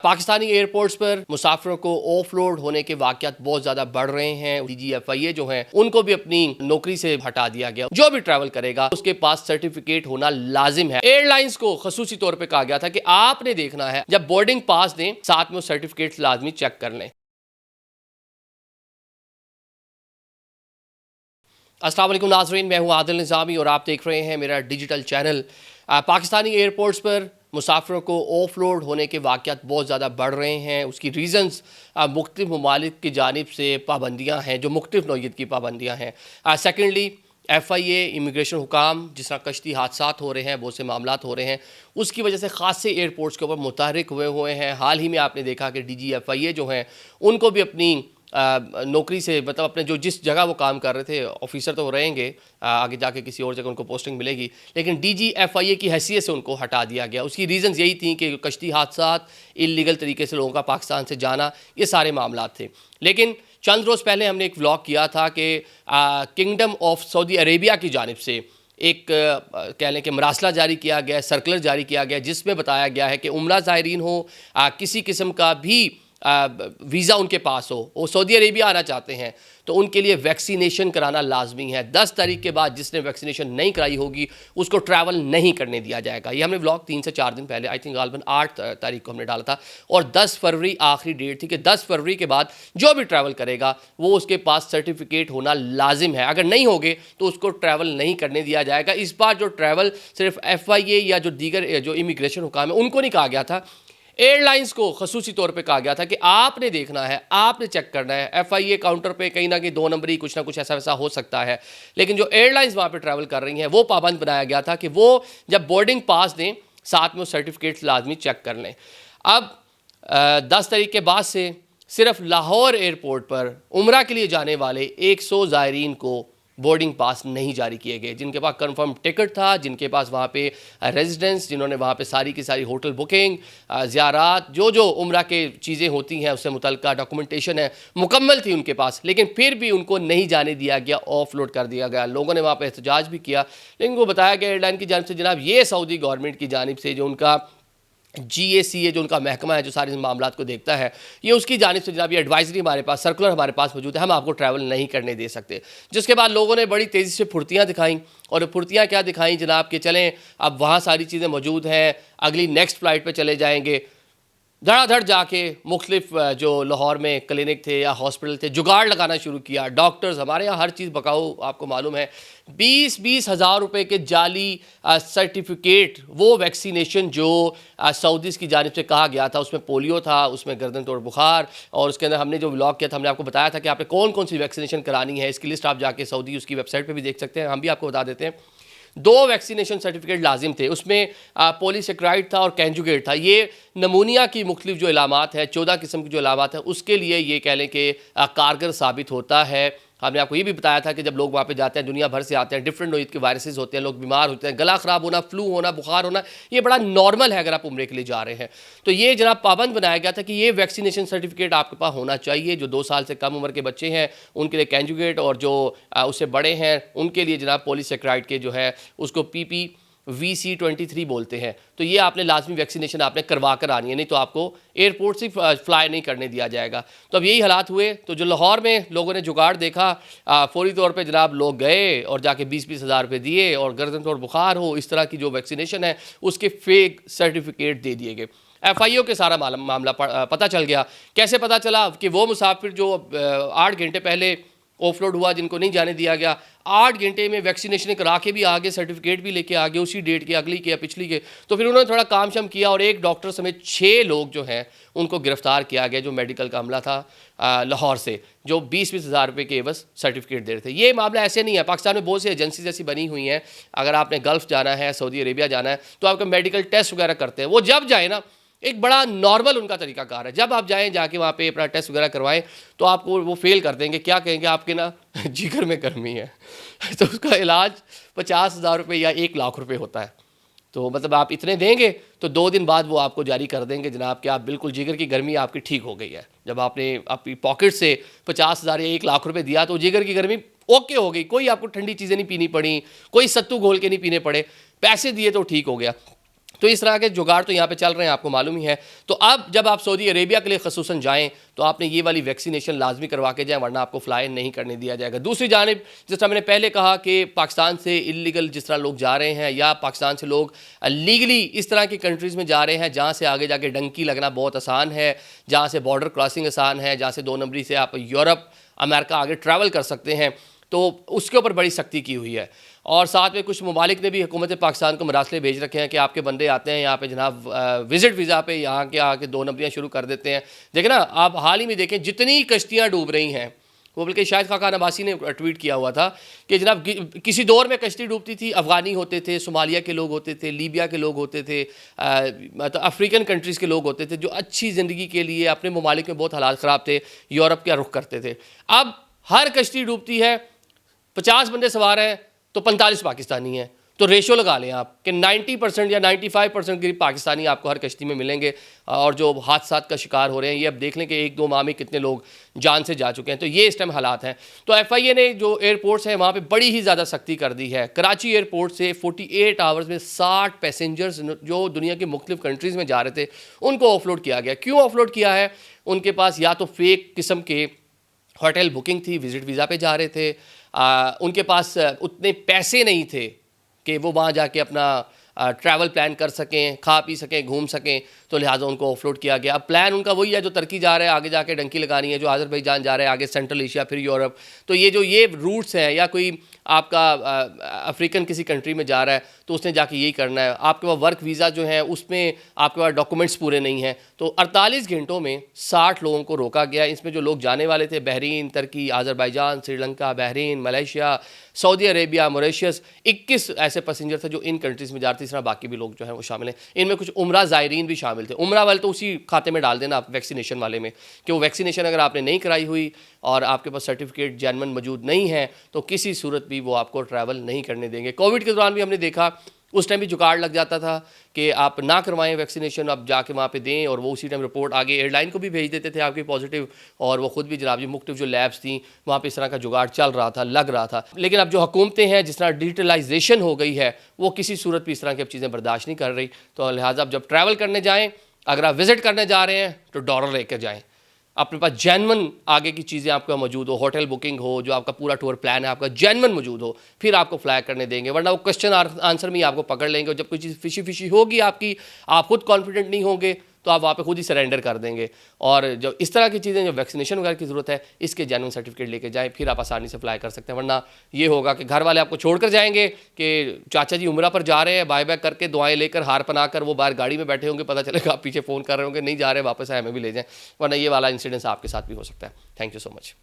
Pakistani airports पर मुसाफिरों को offload होने के वाकयात बहुत ज्यादा बढ़ रहे हैं। DGFIA जो हैं उनको भी अपनी नौकरी से हटा दिया गया। जो भी ट्रैवल करेगा उसके पास सर्टिफिकेट होना लाजिम है। एयरलाइंस को खसूसी तौर पे कहा गया था कि आपने देखना है जब बोर्डिंग पास दें साथ में वो सर्टिफिकेट लाजमी चेक कर लें। अस्सलाम वालेकुम नाज़रीन, मैं हूं आदिल निज़ामी और आप देख रहे हैं मेरा डिजिटल चैनल। पाकिस्तानी एयरपोर्ट्स पर मुसाफिरों को ऑफलोड होने के वाक़यात बहुत ज़्यादा बढ़ रहे हैं। उसकी रीज़न्स मुख्तलिफ़ ममालिक की जानिब से पाबंदियाँ हैं, जो मुख्तलिफ़ नौइयत की पाबंदियाँ हैं। सेकेंडली FIA इमिग्रेशन हुकाम जिस तरह कश्ती हादसात हो रहे हैं, बहुत से मामलात हो रहे हैं, उसकी वजह से ख़ास से एयरपोर्ट्स के ऊपर मुतहरिक हुए हैं। हाल ही में आपने देखा कि DGFIA जो हैं उनको भी अपनी नौकरी से मतलब अपने जो जिस जगह वो काम कर रहे थे, ऑफिसर तो वो रहेंगे, आगे जाके किसी और जगह उनको पोस्टिंग मिलेगी, लेकिन DGFIA की हैसियत से उनको हटा दिया गया। उसकी रीज़न्स यही थी कि कश्ती हादसात, इल्लीगल तरीके से लोगों का पाकिस्तान से जाना, ये सारे मामलात थे। लेकिन चंद रोज़ पहले हमने एक व्लॉग किया था कि किंगडम ऑफ सऊदी अरेबिया की जानिब से एक कह लें कि मरासला जारी किया गया, सर्कुलर जारी किया गया, जिसमें बताया गया है कि उम्रा ज़ायरीन हो, किसी किस्म का भी वीज़ा उनके पास हो, वो सऊदी अरेबिया आना चाहते हैं तो उनके लिए वैक्सीनेशन कराना लाजमी है। 10 तारीख के बाद जिसने वैक्सीनेशन नहीं कराई होगी उसको ट्रैवल नहीं करने दिया जाएगा। ये हमने व्लॉग 3 से 4 दिन पहले, आई थिंक गालबन 8 तारीख को हमने डाला था, और 10 फरवरी आखिरी डेट थी कि 10 फरवरी के बाद जो भी ट्रैवल करेगा वो उसके पास सर्टिफिकेट होना लाजिम है। अगर नहीं होगे तो उसको ट्रैवल नहीं करने दिया जाएगा। इस बार जो ट्रैवल सिर्फ FIA या जो दीगर जो इमिग्रेशन हुकाम है उनको नहीं कहा गया था, एयरलाइंस को खसूसी तौर पे कहा गया था कि आपने देखना है, आपने चेक करना है। FIA काउंटर पे कहीं ना कहीं 2 नंबरी कुछ ना कुछ ऐसा वैसा हो सकता है, लेकिन जो एयरलाइंस वहाँ पे ट्रैवल कर रही हैं वो पाबंद बनाया गया था कि वो जब बोर्डिंग पास दें साथ में वो सर्टिफिकेट्स लाजमी चेक कर लें। अब 10 तारीख के बाद से सिर्फ लाहौर एयरपोर्ट पर उम्रा के लिए जाने वाले 100 ज़ायरीन को बोर्डिंग पास नहीं जारी किए गए। जिनके पास कंफर्म टिकट था, जिनके पास वहाँ पे रेजिडेंस, जिन्होंने वहाँ पे सारी की सारी होटल बुकिंग, ज़ियारात, जो उम्रा के चीज़ें होती हैं उससे मुतल्लिका डॉक्यूमेंटेशन है मुकम्मल थी उनके पास, लेकिन फिर भी उनको नहीं जाने दिया गया, ऑफलोड कर दिया गया। लोगों ने वहाँ पर एहतजाज भी किया, लेकिन वो बताया गया एयरलाइन की जानिब से जनाब ये सऊदी गवर्नमेंट की जानिब से जो उनका GACA जो उनका महकमा है जो सारे मामलात को देखता है, ये उसकी जानिब से जनाब ये एडवाइजरी हमारे पास, सर्कुलर हमारे पास मौजूद है, हम आपको ट्रैवल नहीं करने दे सकते। जिसके बाद लोगों ने बड़ी तेज़ी से फुर्तियाँ दिखाई, और फुर्तियाँ क्या दिखाई जनाब कि चलें अब वहाँ सारी चीज़ें मौजूद हैं, अगली नेक्स्ट फ़्लाइट पर चले जाएँगे। धड़ाधड़ जाके मुख्तलिफ जो लाहौर में क्लिनिक थे या हॉस्पिटल थे जुगाड़ लगाना शुरू किया। डॉक्टर्स, हमारे यहाँ हर चीज़ बकाऊ, आपको मालूम है, 20-20 हज़ार रुपये के जाली सर्टिफिकेट, वो वैक्सीनेशन जो सऊदीज़ की जानिब से कहा गया था, उसमें पोलियो था, उसमें गर्दन तोड़ बुखार, और उसके अंदर हमने जो व्लॉग किया था हमने आपको बताया था कि आपने कौन कौन सी वैक्सीनेशन करानी है। इसकी लिस्ट आप जाके सऊदी उसकी वेबसाइट पर भी देख सकते हैं, हम भी आपको बता देते हैं। 2 वैक्सीनेशन सर्टिफिकेट लाजिम थे, उसमें पॉलीसेक्राइड था और कैंजुगेट था। ये नमूनिया की मुख्तलिफ जो इलामात है, 14 किस्म की जो इलामात है, उसके लिए ये कह लें कि कारगर साबित होता है। हमने आपको ये भी बताया था कि जब लोग वहाँ पे जाते हैं, दुनिया भर से आते हैं, डिफरेंट नोइद के वायरसेस होते हैं, लोग बीमार होते हैं, गला ख़राब होना, फ्लू होना, बुखार होना, ये बड़ा नॉर्मल है अगर आप उम्रे के लिए जा रहे हैं। तो ये जनाब पाबंद बनाया गया था कि ये वैक्सीनेशन सर्टिफिकेट आपके पास होना चाहिए। जो 2 साल से कम उम्र के बच्चे हैं उनके लिए कैंजुगेट, और जो उससे बड़े हैं उनके लिए जनाब पॉलीसेक्राइड के जो है उसको PPVC23 बोलते हैं। तो ये आपने लाजमी वैक्सीनेशन आपने करवा कर आनी है, नहीं तो आपको एयरपोर्ट से फ्लाई नहीं करने दिया जाएगा। तो अब यही हालात हुए, तो जो लाहौर में लोगों ने जुगाड़ देखा, फौरी तौर पे जनाब लोग गए और जाके 20-20 हज़ार रुपये दिए, और गर्दन तोड़ बुखार हो, इस तरह की जो वैक्सीनेशन है उसके फेक सर्टिफिकेट दे दिए गए। FIA के सारा मामला पता चल गया। कैसे पता चला कि वो मुसाफिर जो 8 घंटे पहले ऑफलोड हुआ, जिनको नहीं जाने दिया गया, 8 घंटे में वैक्सीनेशन करा के भी आ गए, सर्टिफिकेट भी लेके आ गए उसी डेट के, अगली के या पिछली के। तो फिर उन्होंने थोड़ा काम शम किया और एक डॉक्टर समेत 6 लोग जो हैं उनको गिरफ्तार किया गया, जो मेडिकल का अमला था लाहौर से, जो 20-20 हज़ार रुपये के बस सर्टिफिकेट दे रहे थे। ये मामला ऐसे नहीं है, पाकिस्तान में बहुत सी एजेंसीज ऐसी बनी हुई हैं, अगर आपने गल्फ़ जाना है, सऊदी अरेबिया जाना है, तो आपका मेडिकल टेस्ट वगैरह करते हैं। वो जब जाए ना, एक बड़ा नॉर्मल उनका तरीकाकार है, जब आप जाएं जाके वहाँ पे अपना टेस्ट वगैरह करवाएं तो आपको वो फेल कर देंगे। क्या कहेंगे, आपके ना जिगर में गर्मी है तो उसका इलाज 50 हज़ार रुपये या 1 लाख रुपये होता है। तो मतलब आप इतने देंगे तो 2 दिन बाद वो आपको जारी कर देंगे जनाब कि आप बिल्कुल जिगर की गर्मी आपकी ठीक हो गई है। जब आपने अपनी पॉकेट से 50 हज़ार या 1 लाख रुपये दिया तो जिगर की गर्मी ओके हो गई, कोई आपको ठंडी चीज़ें नहीं पीनी पड़ी, कोई सत्तू घोल के नहीं पीने पड़े, पैसे दिए तो ठीक हो गया। तो इस तरह के जुगाड़ तो यहाँ पे चल रहे हैं, आपको मालूम ही है। तो अब जब आप सऊदी अरेबिया के लिए खसूसन जाएं तो आपने ये वाली वैक्सीनेशन लाजमी करवा के जाएं, वरना आपको फ्लाई नहीं करने दिया जाएगा। दूसरी जानिब जिस तरह मैंने पहले कहा कि पाकिस्तान से इलीगल जिस तरह लोग जा रहे हैं या पाकिस्तान से लोग लीगली इस तरह की कंट्रीज़ में जा रहे हैं जहाँ से आगे जाके डंकी लगना बहुत आसान है, जहाँ से बॉर्डर क्रॉसिंग आसान है, जहाँ से 2 नंबरी से आप यूरोप अमेरिका आगे ट्रैवल कर सकते हैं, तो उसके ऊपर बड़ी सख्ती की हुई है। और साथ में कुछ ममालिक ने भी हुकूमत पाकिस्तान को मरासले भेज रखे हैं कि आपके बंदे आते हैं यहाँ पे जनाब विज़िट वीज़ा पे, यहाँ के आके 2 नंबरियाँ शुरू कर देते हैं। देखिए ना, आप हाल ही में देखें जितनी कश्तियाँ डूब रही हैं, वो बल्कि शायद खाकान अब्बासी ने ट्वीट किया हुआ था कि जनाब किसी दौर में कश्ती डूबती थी, अफ़गानी होते थे, सोमालिया के लोग होते थे, लीबिया के लोग होते थे, मतलब अफ्रीकन कंट्रीज़ के लोग होते थे जो अच्छी ज़िंदगी के लिए अपने ममालिक में बहुत हालात ख़राब थे, यूरोप का रुख करते थे। अब हर कश्ती डूबती है, 50 बंदे सवार हैं तो 45 पाकिस्तानी हैं। तो रेशो लगा लें आप कि 90% या 95% करीब पाकिस्तानी आपको हर कश्ती में मिलेंगे। और जो हादसात का शिकार हो रहे हैं, ये अब देख लें कि 1-2 माह में कितने लोग जान से जा चुके हैं। तो ये इस टाइम हालात हैं। तो FIA ने जो एयरपोर्ट्स हैं वहाँ पे बड़ी ही ज़्यादा सख्ती कर दी है। कराची एयरपोर्ट से 48 आवर्स में 60 पैसेंजर्स जो दुनिया की मुख्तलिफ कंट्रीज़ में जा रहे थे उनको ऑफलोड किया गया। क्यों ऑफलोड किया है? उनके पास या तो फेक किस्म के होटल बुकिंग थी, विज़िट वीज़ा पे जा रहे थे, उनके पास उतने पैसे नहीं थे कि वो वहाँ जाके अपना ट्रैवल प्लान कर सकें, खा पी सकें, घूम सकें, तो लिहाजा उनको ऑफलोड किया गया। अब प्लान उनका वही है जो तुर्की जा रहा है, आगे जाके डंकी लगानी है, जो अज़रबैजान जा रहा है, आगे सेंट्रल एशिया, फिर यूरोप। तो ये रूट्स हैं, या कोई आपका अफ्रीकन किसी कंट्री में जा रहा है तो उसने जाके यही करना है। आपके पास वर्क वीज़ा जो है उसमें आपके पास डॉक्यूमेंट्स पूरे नहीं हैं, तो 48 घंटों में 60 लोगों को रोका गया। इसमें जो लोग जाने वाले थे, बहरीन, तुर्की, Azerbaijan, Sri Lanka, Bahrain, Malaysia, Saudi Arabia, Mauritius, 21 ऐसे पैसेंजर थे जो इन कंट्रीज़ में जा रहे थे। इस तरह बाकी भी लोग जो हैं वो शामिल हैं। इनमें कुछ उम्रा ज़ायरीन भी शामिल थे। उम्रा वाले तो उसी खाते में डाल देना आप वैक्सीनेशन वाले में, कि वो वैक्सीनेशन अगर आपने नहीं कराई हुई और आपके पास सर्टिफिकेट जेन्युइन मौजूद नहीं है तो किसी सूरत भी वो आपको ट्रैवल नहीं करने देंगे। कोविड के दौरान भी हमने देखा, उस टाइम भी जुगाड़ लग जाता था कि आप ना करवाएं वैक्सीनेशन, आप जाके वहाँ पे दें और वो उसी टाइम रिपोर्ट आगे एयरलाइन को भी भेज देते थे आपकी पॉजिटिव, और वो खुद भी जनाब जी मुख्तलिफ जो लैब्स थी वहाँ पे इस तरह का जुगाड़ चल रहा था, लग रहा था। लेकिन अब जो हुकूमतें हैं, जिस तरह डिजिटलाइजेशन हो गई है, वो किसी सूरत भी इस तरह की अब चीज़ें बर्दाश्त नहीं कर रही। तो लिहाजा अब जब ट्रैवल करने जाएँ, अगर आप विज़िट करने जा रहे हैं तो डॉलर लेकर जाएँ, अपने पास जेन्युइन आगे की चीज़ें आपका मौजूद हो, होटल बुकिंग हो, जो आपका पूरा टूर प्लान है आपका जेन्युइन मौजूद हो, फिर आपको फ्लाई करने देंगे। वरना वो क्वेश्चन आंसर में ही आपको पकड़ लेंगे, और जब कोई चीज़ फिशी फिशी होगी आपकी, आप खुद कॉन्फिडेंट नहीं होंगे, तो आप वहाँ पे खुद ही सरेंडर कर देंगे। और जो इस तरह की चीज़ें, जो वैक्सीनेशन वगैरह की ज़रूरत है, इसके जेन्युइन सर्टिफिकेट लेके जाएँ, फिर आप आसानी से फ्लाई कर सकते हैं। वरना ये होगा कि घर वाले आपको छोड़कर जाएंगे कि चाचा जी उम्रा पर जा रहे हैं, बाय बाय करके दुआएं लेकर, हार पनाकर वो बाहर गाड़ी में बैठे होंगे, पता चलेगा आप पीछे फ़ोन कर रहे होंगे, नहीं जा रहे वापस आए, हमें भी ले जाएँ। वरना ये वाला इंसिडेंस आपके साथ भी हो सकता है। Thank you so much.